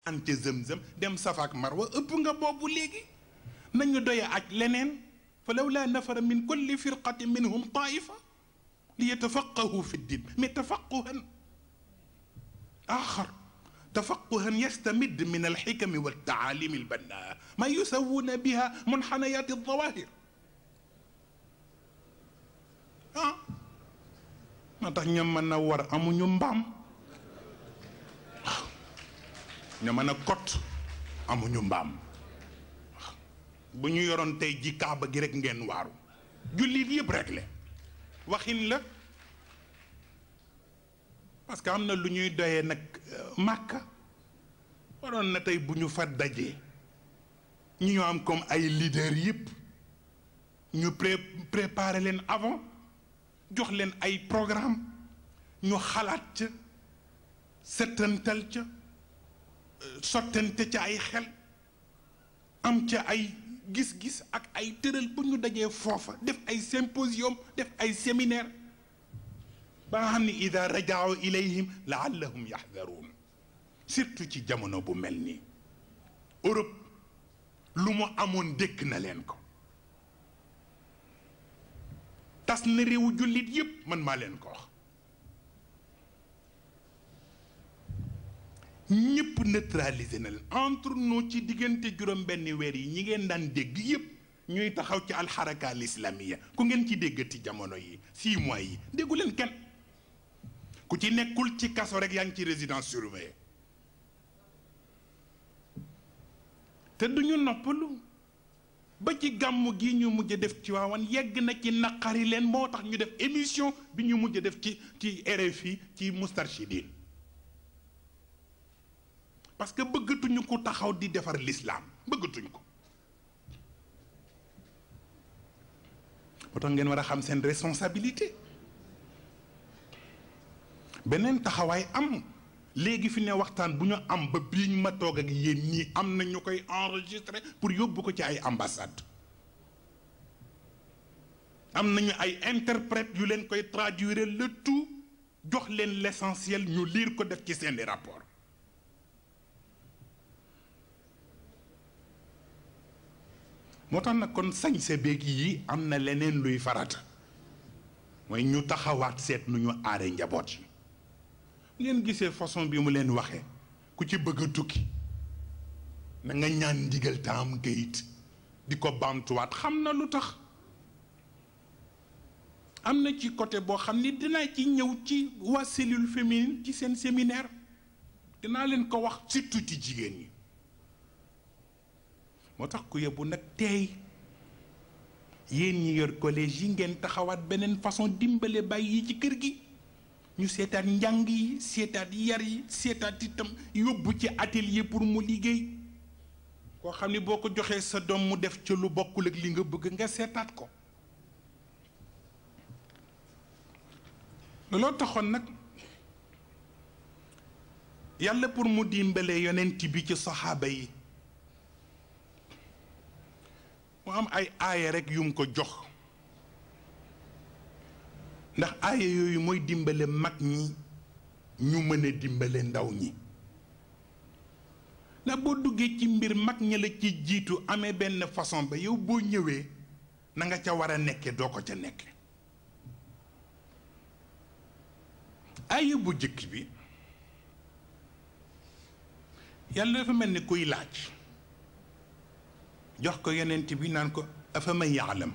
ante zëm-zëm dem Safa ak Marwa ëpp nga boobu léegi nañu doye aj leneen fa lawlaa nafara min kulli firqatin minhum taifa li yatafaqahu fi ddin mais tafaquhan axar tafaquhan yastamid min alxikami waltaalimi albannaa ma yusawuna biha munxanayat aldawahir moo tax ña mën a war amuñu mbaam ña mën a kot amuñu mbaam bu ñu yoroon tey ji kaaba gi rek ngeen waaru jullit yëpp rek le waxin la parce que am na lu ñuy doyee nag màkka waroon na tey bu ñu fa dajee ñi ñoo am comme ay leader yëpp ñu préparer leen avant jox leen ay programme ñu xalaat ca settantal ca sottante ca ay xel am ca ay gis-gis ak ay tëral bu ñu dajee foofa def ay symposium def ay séminaire ba nga xam ne ida rajao ilayhim laallahum yaxdaruun surtout ci jamono bu mel nii Europe lu mu amoon dékk na leen ko tas na réewu jullit yépp man maa leen ko wax ñëpp neutraliser na leen entre nous ci diggante juróom benn weer yi ñi ngeen daan dégg yépp ñuy taxaw ci alxaraka al islamiya ku ngeen ci déggati jamono yi 6 mois yi déggu leen kenn ku ci nekkul ci kaso rek yaa ngi ci résidence surveillée te duñu noppalu ba ci gàmmu gi ñu mujj def ci waawan yegg na ci naqari leen moo tax ñu def émission bi ñu mujj def ci RFI ci Moustarchidine parce que bëggatuñu ko taxaw di defar l'islam bëggatuñ ko moo tax ngeen war a xam seen responsabilité beneen taxawaay am léegi fi ne waxtaan bu ñu am ba biiñ ma toog ak yéen ñii am na ñu koy enregistré pour yóbbu ko ci ay ambassade am nañu ay interprète yu leen koy traduire le tout jox leen l'essentiel ñu lire ko def ci seeni rapport moo tax nag kon sañse beeg yi am na leneen luy farata mooy ñu taxawaat seet nu ñu aare njaboot yi ngeen gisee façon bi mu leen waxee ku ci bëgg a tukki na nga ñaan ndigal te am kayit di ko baamtuwaat xam na lu tax am na ci côté boo xam ni dinaa ci ñëw ci waa cellule féminine ci seen séminaire dinaa leen ko wax surtout ci jigéen ñi moo tax ku yebbu nag teey yéen ñi yor collège yi ngeen taxawaat beneen façon dimbale bàyyi yi ci kër gi ñu seetaat njàng yi seetaat yar yi seetaat itam yóbbu ci atelier pour mu liggéey koo xam ni boo ko joxee sa doom mu def ca lu bokkul ak li nga bëgg nga seetaat ko looloo taxoon nag yàlla pour mu dimbale yonent bi ci saxaaba yi mu am ay aaya rek yum ko jox ndax aaya yooyu mooy dimbale mag ñi ñu mën a dimbale ndaw ñi ndax boo duggee ci mbir mag ñi la ci jiitu amee benn façon ba yow boo ñëwee na nga ca war a nekke doo ko ca nekke aaya bu jëkk bi yàlla dafa mel ni kuy laaj jox ko yonent bi naan ko afa man yaalam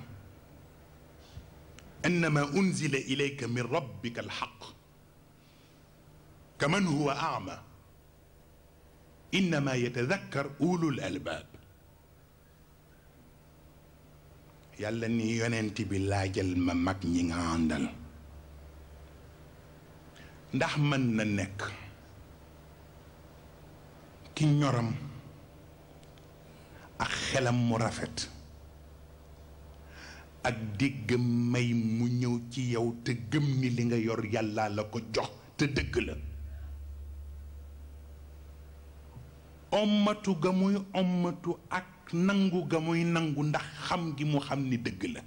annama unzila ilayka min rabbika alxaq kaman huwa aama innama yatadakkar ulul albaab yàlla ni yonent bi laajal ma mag ñi nga àndal ndax mën na nekk ki ñoram ak xelam mu rafet ak déggam may mu ñëw ci yow te gëm ni li nga yor yàlla la ko jox te dëgg la ommatu ga muy ommatu ak nangu ga muy nangu ndax xam gi mu xam ni dëgg la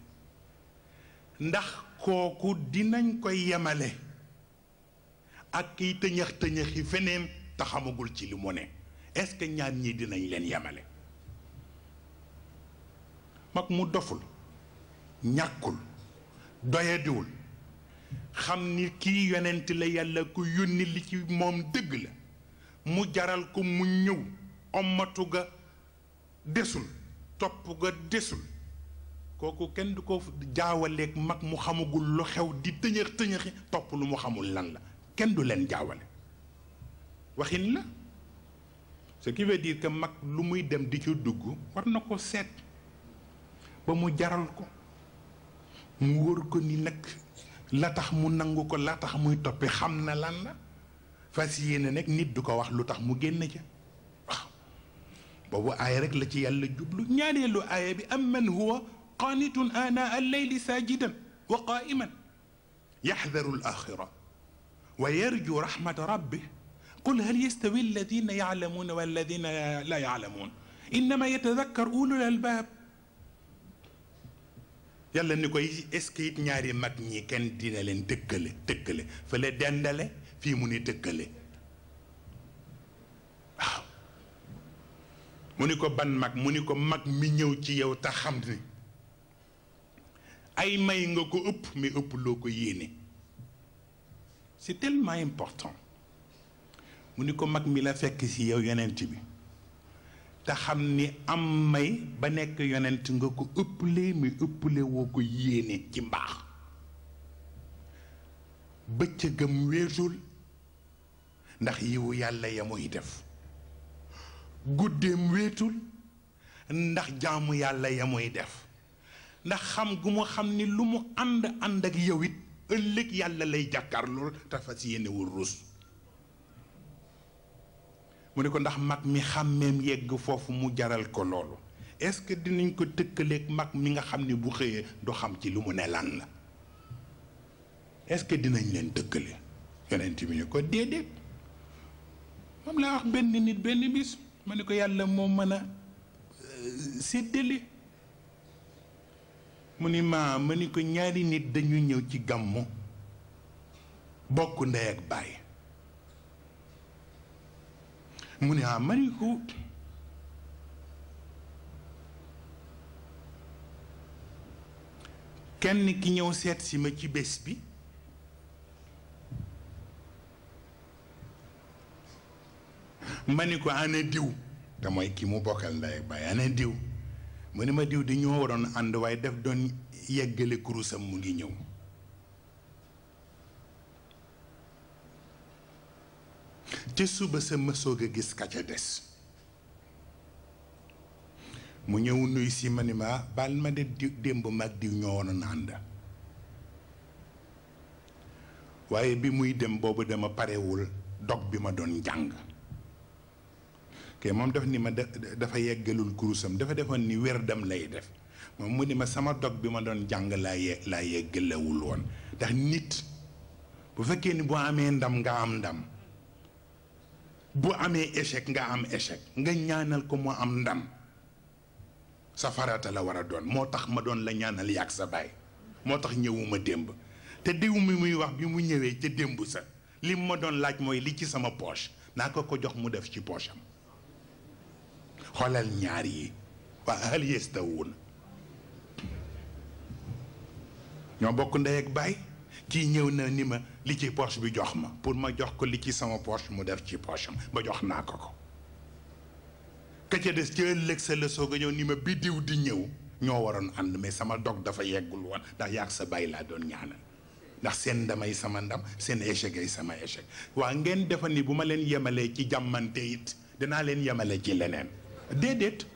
ndax kooku dinañ koy yemale ak kiy tëñëx tëñëxi feneen te xamagul ci li mu ne est-ce que ñaar ñii dinañ leen yemale mag mu doful ñàkkul doyadiwul xam ni kii yonent la yàlla ko yónni li ci moom dëgg la mu jaral ko mu ñëw ommatu ga desul topp ga desul kooku kenn du ko jaawaleeg mag mu xamagul lu xew di tëñëx tëñëxi topp lu mu xamul lan la kenn du leen jaawale waxin la ce qui veut dire que mag lu muy dem di ci dugg war na ko seet ba mu jaral ko mu wóor ko ni nag la tax mu nangu ko la tax muy toppe xam na lan la fas yéene nag nit du ko wax lu tax mu génn ca waaw boobu aaya rek la ci yàlla jublu ñaareelu aaya bi am man huwa qaanitun ana alleyli saajidan wa qaaiman yaxdaru alaxira wa yarju rahmata rabbih qul hal yastawi alladina yaclamuuna walladina la yaclamuun innama yatadakkar ulul albaab yàlla ni koy est-ce que it ñaari mag ñi kenn dina leen tëkkale fa la dendale fii mu ni tëkkale waaw mu ni ko ban mag mu ni ko mag mi ñëw ci yow te xam ni ay may nga ko ëpp mais ëpp loo ko yéene c'est tellement important mu ni ko mag mi la fekk si yow yonent bi te xam ni am may ba nekk yonent nga ko ëpple mais ëpple woo ko yéene ci mbaax bëccëgam weesul ndax yiwu yàlla ya muy def guddeem weetul ndax jaamu yàlla ya muy def ndax xam gu mu xam ni lu mu ànd ak yow it ëllëg yàlla lay jàkkaarlool te fas yéenewul rus mu ne ko ndax mag mi xàmmeem yegg foofu mu jaral ko loolu est-ce que dinañ ko tëkkaleeg mag mi nga xam ni bu xëyee du xam ci lu mu ne lan la est-ce que dinañ leen tëkkale yonent bi ñu ko déedéet moom laa wax benn nit benn bis ma ne ko yàlla moo mën a séddale mu ni ma ni ko ñaari nit dañu ñëw ci gàmmu bokk ndey ak baay mu ne ma ni ko kenn ki ñëw seet si ma ci bés bi ma ni ko ana diw te mooy ki mu bokkal ndey ak baay ana diw mu ne ma diw di ñoo waroon ànd waaye daf doon yeggale kurusam mu ngi ñëw ca suba sa ma soog a gis ka ca des mu ñëw nuy si ma ni ma baal ma de démb mag diw ñoo waroon ànd waaye bi muy dem boobu dama parewul dog bi ma doon jàng ke moom daf ni ma dafa yeggalul kurusam dafa defoon ni wérdam lay def moom mu ni ma sama dog bi ma doon jàng laa yeggalewul woon ndax nit bu fekkee ni boo amee ndam nga am ndam bu amee échec nga am échec nga ñaanal ko mu am ndam sa farata la war a doon moo tax ma doon la ñaanal yàgg sa baay moo tax ñëwuma démb te diw mi muy wax bi mu ñëwee ca démb sa li ma doon laaj mooy li ci sama poche naa ko jox mu def ci poche am xoolal ñaar yi waa hal yastawuun ñoo bokk ndey ak baay kii ñëw na ni ma li ci poche bi jox ma pour ma jox ko li ci sama poche mu def ci poche am ba jox naa ko ka ca des ci ëllëg sa la soog a ñëw ni ma biddiw di ñëw ñoo waroon ànd mais sama dog dafa yeggul woon ndax yàgg sa baay laa doon ñaanal ndax seen ndamay sama ndam seen échec ay sama échec waa ngeen defa ni bu ma leen yemalee ci jàmmante it danaa leen yemale ci leneen déedéet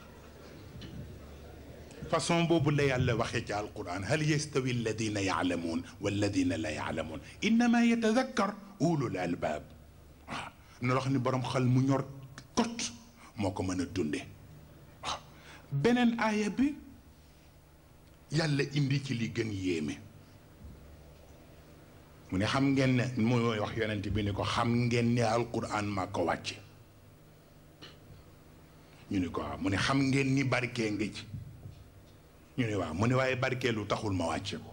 façon boobu la yàlla waxee ci alquran hal yastawi alladina yaalamuun walladina la yaalamuun innama yatadakkar ulul albaab waaw na loo xam ne borom xel mu ñor kot moo ko mën a dunde waaw beneen aaya bi yàlla indi ci li gën yéeme mu ne xam ngeen ne mooy wax yonent bi ni ko xam ngeen ne alquran maa ko wàcce ñu ni ko waaw mu ne xam ngeen ni barkee nga ci ñu ne waaw mu ne waaye barkeelu taxul ma wàcce ko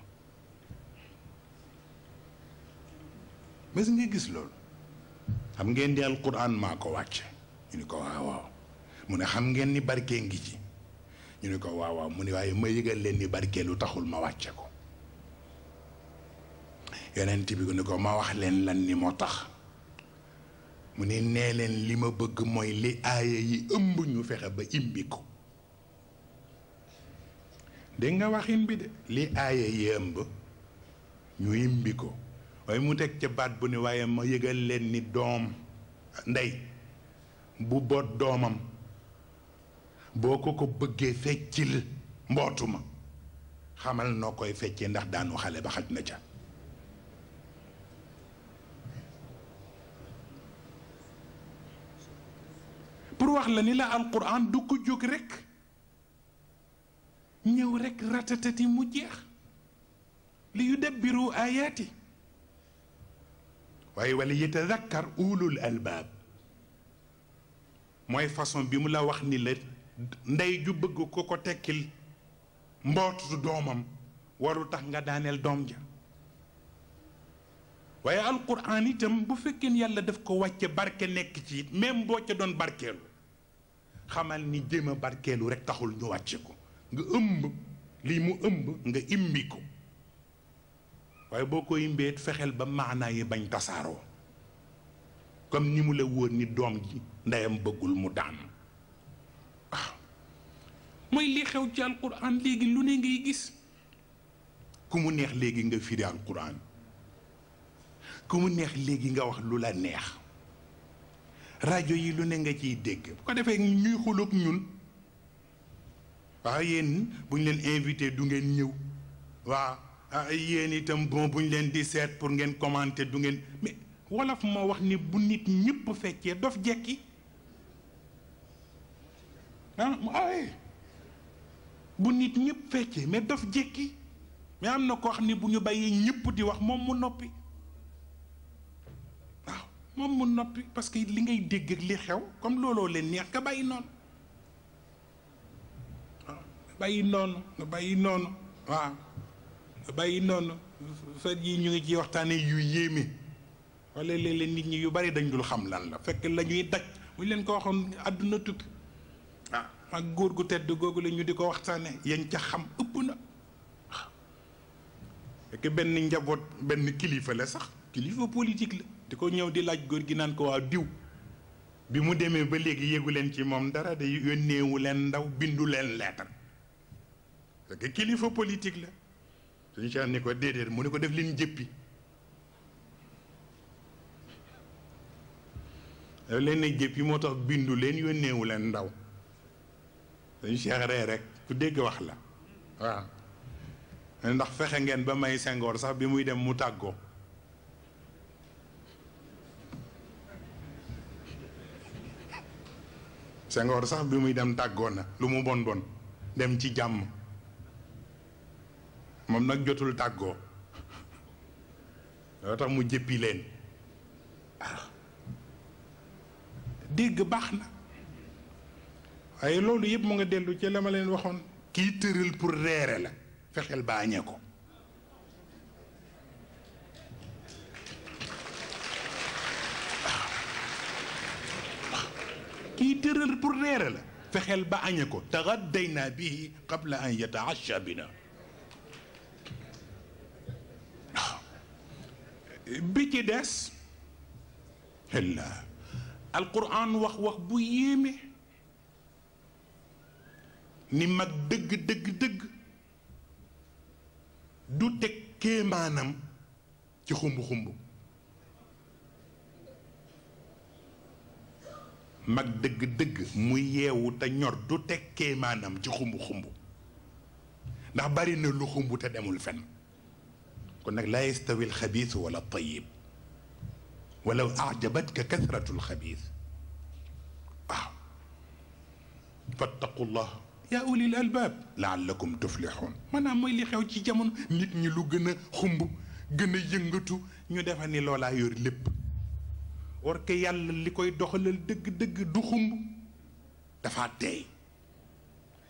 mas nga gis loolu xam ngeen di alquran maa ko wàcce ñu ni ko waaw waaw mu ne xam ngeen ni barke ngi ci ñu ni ko waaw waaw mu ne waaye ma yëgal leen ni barkeelu taxul ma wàcce ko yonent bi ni ko ma wax leen lan ni moo tax mu ne nee leen li ma bëgg mooy li aaya yi ëmb ñu fexe ba imbi ko dégg nga waxin bi de li aaya yi ëmb ñu imbi ko waaye mu teg ca baat bu ne waaye ma yëgal leen ni doom ndey bu boot doomam boo ko bëggee feccil mbootu ma xamal noo koy feccee ndax daanu xale ba xaj na ca pour wax la ni la alquran du ko jóg rekk ñëw rekk ratatati mu jeex li yudabbiru ayaati waaye wala yatadakkar ulul albaab mooy façon bi mu la wax ni la ndey ju bëgg ko tekkil mbootu doomam waru tax nga daaneel doom ja waaye alquran itam bu fekkee yàlla daf ko wàcce barke nekk ci it même boo ca doon barkeelu xamal ni jéem a barkeelu rek taxul ñu wàcce ko nga ëmb lii mu ëmb nga imbi ko waaye boo ko imbee fexeel ba maanaa yi bañ tasaaroo comme ni mu la wóor ni doom ji ndeyam bëggul mu daan waaw mooy li xew ci alquran léegi lu ne ngay gis ku mu neex léegi nga firi alquran ku mu neex léegi nga wax lu la neex rajo yi lu ne nga ciy dégg bu ko defee ñuy xuloog ñun waaw yéen bu ñu leen invité du ngeen ñëw waaw yéen itam bon bu ñu leen di seet pour ngeen commenter du ngeen mais wolof moo wax ni bu nit ñëpp fekkee dof jekki bu nit ñëpp fekkee mais dof jekki mais am na koo xam ni bu ñu bàyyee ñëpp di wax moom mu noppi waaw moom mu noppi parce que li ngay dégg ak li xew comme looloo leen neex nga bàyyi noonu waaw nga bàyyi noonu nga bàyyi noonu waaw nga bàyyi noonu fet yi ñu ngi ci waxtaane yu yéeme wala léeg-léeg nit ñi yu bari dañ dul xam lan la fekk la ñuy daj bu ñu leen ko waxoon àdduna tukki ah ak góor gu tedd googu la ñu di ko waxtaane yañ ca xam ëpp na waaw fekk benn njaboot benn kilifa la sax kilifa politique la di ko ñëw di laaj góor gi naan ko waaw diw bi mu demee ba léegi yéegu leen ci moom dara de yónneewu leen ndaw bindu leen leetar fekk kilifa politique la suñu Cheikh ni ko déedéet mu ne ko def leen jëppi daf leen ne jëppi moo tax bindu leen yónneewu leen ndaw suñu Cheikh ree rek ku dégg wax la waaw ndax fexe ngeen ba may Senghor sax bi muy dem mu tàggoo Senghor sax bi muy dem tàggoo na lu mu bon bon dem ci jàmm moom nag jotul tàggoo loo tax mu jëppi leen waaw dégg baax na waaye loolu yëpp mu nga dellu ci la ma leen waxoon kii tëral pour reere la fexeel baañee ko kii tëral pour reere la fexeel ba añe ko taxaddayna bihi qabla an yataasha bina waaw bi ci des la alquran wax bu yéeme ni mag dëgg du teg kéemaanam ci xumb mag dëgg muy yeewu te ñor du teg kéemaanam ci xumb ndax bari na lu xumb te demul fenn kon nag laa yastawi alxabiis wala tayib walaw ajabatka kasratu alxabiis waaw fattaqullah yaa ulil albaab laallakum tuflixuun maanaam mooy li xew ci jamono nit ñi lu gën a xumb gën a yëngatu ñu defa ni loolaa yor lépp war ke yàlla li koy doxalal dëgg du xumb dafa teey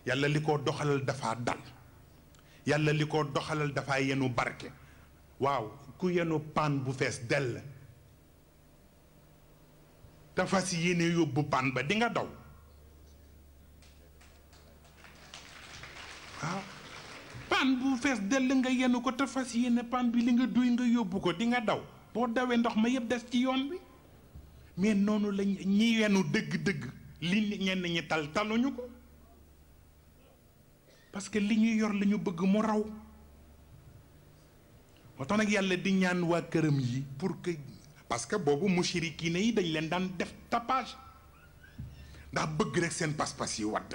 yàlla li ko doxalal dafa dal yàlla li ko doxalal dafa yenu barke waaw ku yenu paan bu fees dell te fas yéene yóbbu pan ba di nga daw waaw pan bu fees dell nga yenu ko te fas yéene pan bi li nga duy nga yóbbu ko di nga daw boo dawee ndox ma yëpp des ci yoon bi mais noonu la ñi yenu dëgg-dëgg li ñenn ñi taluñu ko parce que li ñuy yor la ñu bëgg mu raw moo tax nag yàlla di ñaan waa këram yi pour que parce que boobu mushrikiina yi dañ leen daan def tapage ndax bëgg rek seen pas-pas yi wadd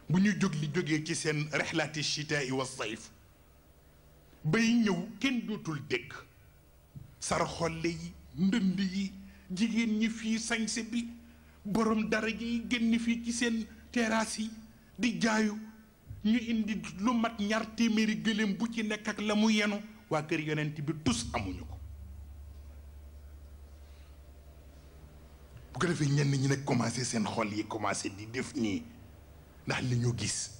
bu ñu jóg li jógee ci seen rexlaati chitaa wa sayf bay ñëw kenn dootul dégg sar xolle yi ndënd yi jigéen ñi fii sañse bi borom daraja yi génn fii ci seen terrasse yi di jaayu ñu indi lu mat 2 téeméeri gëléem bu ci nekk ak la mu yenu waa kër yonent bi tus amuñu ko bu ko defee ñenn ñi nag commencé seen xol yi commencé di def nii ndax li ñu gis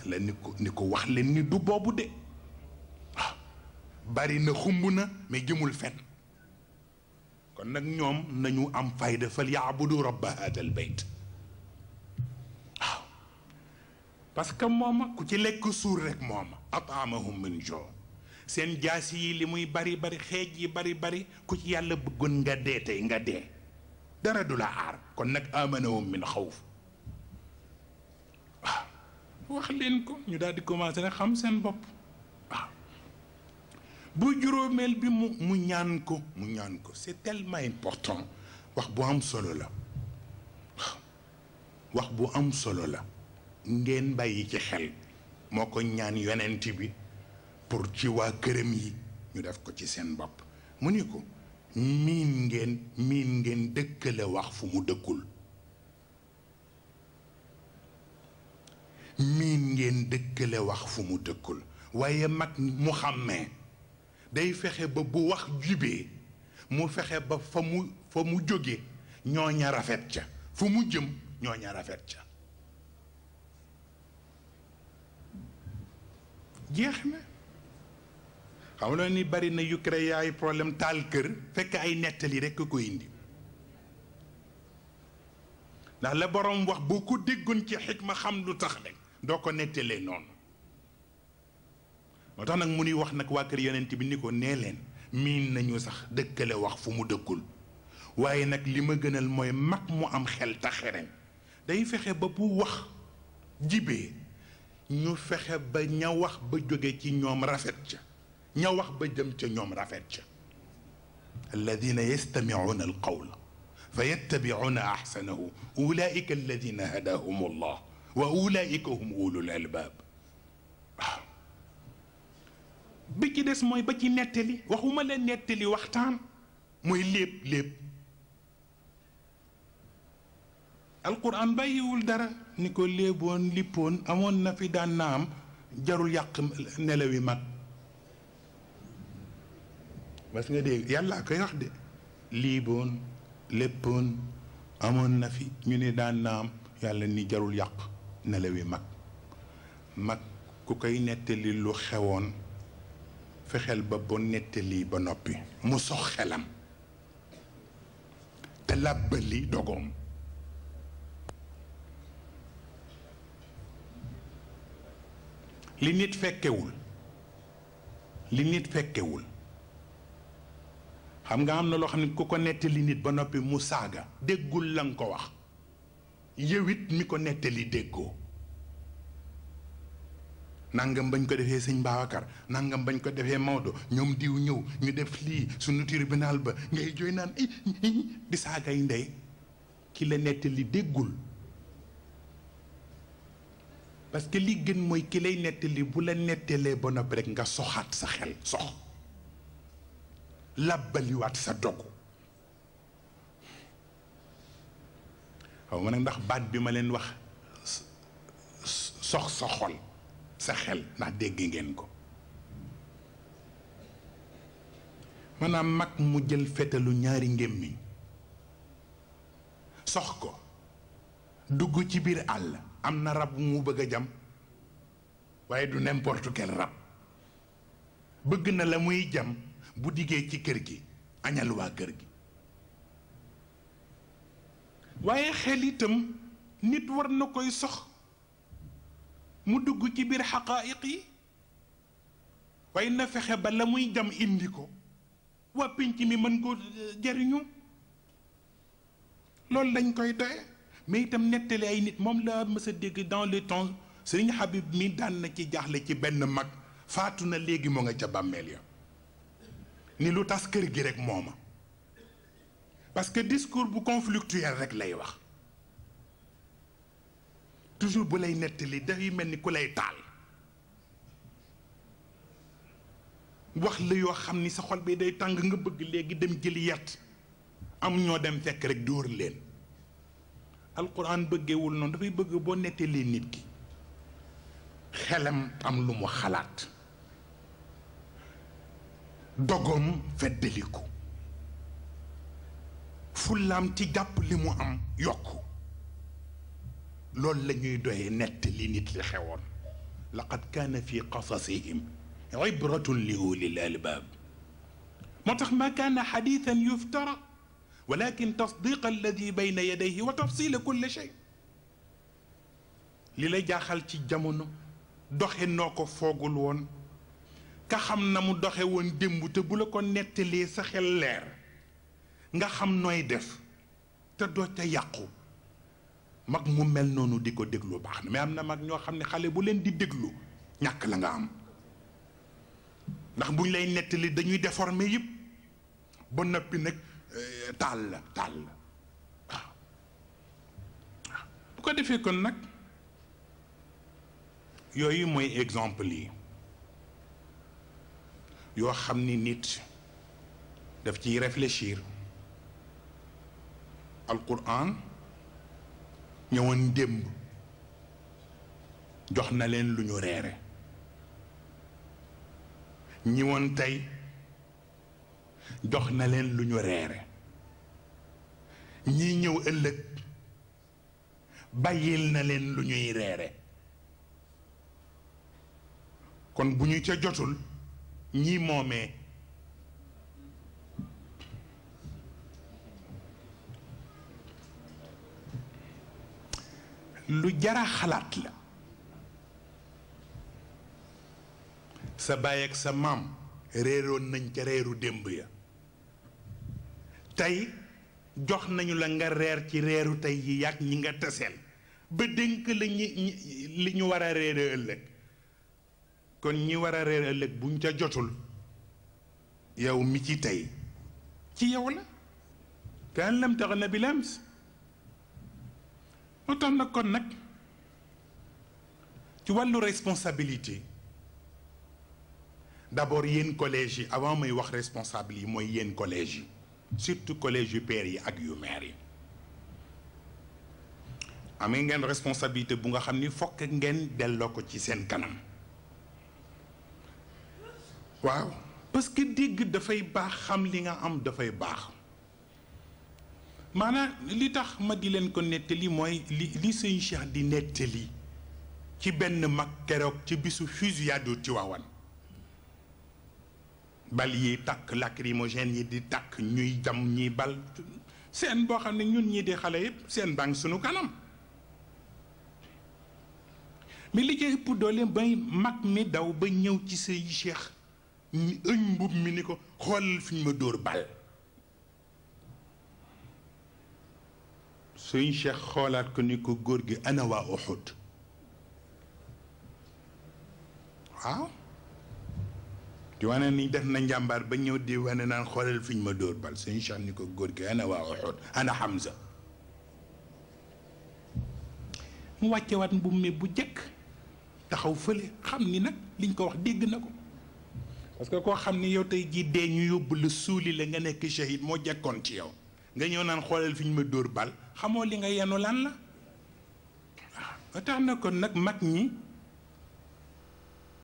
la ni ko wax leen ni du boobu de waaw bari na xumb na mais jëmul fen kon nag ñoom nañu am fayda fal yaabudu rabba hadal bayt waaw parce que mooma ku ci lekk suur rek mooma ataamahum min joo seen jaasi yi li muy bari bari xeej yi bari bari ku ci yàlla bëggoon nga dee tey nga dee dara du la aar kon nag amanahum min xawf waaw wax leen ko ñu daal di commencé rek xam seen bopp waaw bu juróomeel bi mu ñaan ko c'est tellement important wax bu am solo la wax bu am solo la ngeen bàyyi ci xel moo ko ñaan yonent bi pour ci waa këram yi ñu def ko ci seen bopp mu ni ko miin ngeen dëkkale wax fu mu dëkkul miin ngeen dëkkale wax fu mu dëkkul waaye mag mu xàmmee day fexe ba bu wax jubee mu fexe ba fa mu jóge ñooña rafet ca fu mu jëm ñooña rafet ca jeex na xam nga ni bari na yu créé ay problème taal kër fekk ay nettali rekk ko indi ndax la borom wax boo ko déggoon ci xikma xam lu tax rek doo ko nettalee noonu moo tax nag mu nuy wax nag waa kër yonent bi ni ko nee leen miin nañu sax dëkkale wax fu mu dëkkul waaye nag li ma gënal mooy mag mu am xel ta xereñ day fexe ba bu wax jibee ñu fexe ba ña wax ba jóge ci ñoom rafet ca ña wax ba jëm ca ñoom rafet ca alladina yastamicuuna alqawla fa yattabicuuna axsanahu ulaika alladina hadahum allah wa ulaika hum ulul albaab waaw bi ci des mooy ba ci nettali waxuma la nettali waxtaan mooy lépp alquran bàyyiwul dara ni ko léeboon lippoon amoon na fi daan na am jarul yàq nelawi mag parce que dégg yàlla koy wax de liiboon léppoon amoon na fi ñu ne daan na am yàlla ni jarul yàq nelawi mag ku koy nettali lu xewoon fexeel ba nettali ba noppi mu sox xelam te làbbali dogoom li nit fekkewul xam nga am na loo xam ne ku ko nettali nit ba noppi mu saaga déggul la nga ko wax yow it mi ko nettali déggoo nangam bañ ko defee sëñ Babacar nangam bañ ko defee Maodo ñoom diw ñëw ñu def lii suñu tribunal ba ngay jooy naan di saagay ndey ki la nettali déggul parce que li gën mooy ki lay nettali bu la nettalee ba noppi rek nga soxaat sa xel làbbaliwaat sa dogu xaw ma nag ndax baat bi ma leen wax sox sa xol sa xel ndax dégg ngeen ko maanaam mag mu jël fetalu ñaari ngémmiñ sox ko dugg ci biir àll am na rab mu bëgg a jam waaye du n'importe quel rab bëgg na la muy jam bu diggee ci kër gi añal waa kër gi waaye xel itam nit war na koy sox mu dugg ci biir xaqaayiq yi waaye na fexe ba la muy jam indi ko waa pénc mi mën ko jariñu loolu lañ koy doye mais itam nettali ay nit moom la mës a dégg dans le temps Sëriñ Habib mi daan na ci jaaxle ci benn mag faatu na léegi moo nga ca bàmmeel ya ni lu tas kër gi rek mooma parce que discours bu conflictuel rek lay wax toujours bu lay nettali dafay mel ni ku lay taal wax la yoo xam ni sa xol bi day tàng nga bëgg léegi dem jëli yat am ñoo dem fekk rek dóor leen alquran bëggeewul noonu dafay bëgg boo nettalee nit ki xelam am lu mu xalaat dogom feddaliku fullaam ci jàpp li mu am yokku loolu la ñuy doyee nettali nit li xewoon laqad kaana fi qasasihim ibratun li ulil albaab moo tax ma kaana xadiisan yuftara walakin tasdiqa alladi bayna yadayhi wa tafsila kulli shay li la jaaxal ci jamono doxe noo ko foogul woon ka xam na mu doxe woon démb te bu la ko nettalee sa xel leer nga xam nooy def te doo ca yàqu mag mu mel noonu di ko déglu baax na mais am na mag ñoo xam ne xale bu leen di déglu ñàkk la nga am ndax buñ lay nettali dañuy déformer yëpp ba noppi nag taal la waaw bu ko defee kon nag yooyu mooy exemple yi yoo xam ni nit daf ciy réfléchir alquran ñëwoon démb jox na leen lu ñu reere ñi woon tey jox na leen lu ñu reere ñii ñëw ëllëg bàyyil na leen lu ñuy reere kon bu ñu ca jotul ñii moomee lu jara xalaat la sa baay ak sa maam réeroon nañ ca reeru démb ya tey jox nañu la nga reer ci reeru tey yi yàgg ñi nga taseel ba dénk la li ñu war a reere ëllëg kon ñi war a reer ëllëg buñ ca jotul yow mi ci tey ci yow la kaan lam tax na bi lams moo tax nag kon nag ci wàllu responsabilité d'abord yéen collège yi avant may wax responsable yi mooy yéen collège yi surtout collège yu père yi ak yu mère yi amee ngeen responsabilité bu nga xam ni fokk ngeen delloo ko ci seen kanam waaw parce que dégg dafay baax xam li nga am dafay baax maanaam li tax ma di leen ko nettali mooy li sëñ Cheikh di nettali ci benn mag keroog ci bisu fusillade Tivaouane bal yi takk lacrymogène yi di takk ñuy jam ñuy bal seen boo xam ne ñun ñii di xale yëpp seen baa ngi sunu kanam mais li ci ëpp doole bay mag mi daw ba ñëw ci sëñ Cheikh ñu ëñ mbub mi ni ko xoolal fi ñu ma dóor bal sëñ Cheikh xoolaat ko ni ko góor gi ana waa Uhud waaw di wane ni def na njàmbaar ba ñëw di wane naan xoolal fi ñu ma dóor bal sëñ Cheikh ni ko góor gi ana waa Uhud ana Hamza mu wàccewaat mbub mi bu jëkk taxaw fële xam ni nag liñ ko wax dégg na ko parce que koo xam ni yow tey jii dee ñu yóbbu la suuli la nga nekk shahid moo jekkoon ci yow nga ñëw naan xoolal fi ñu ma dóor bal xamoo li nga yenu lan la waaw ba tax na kon nag mag ñi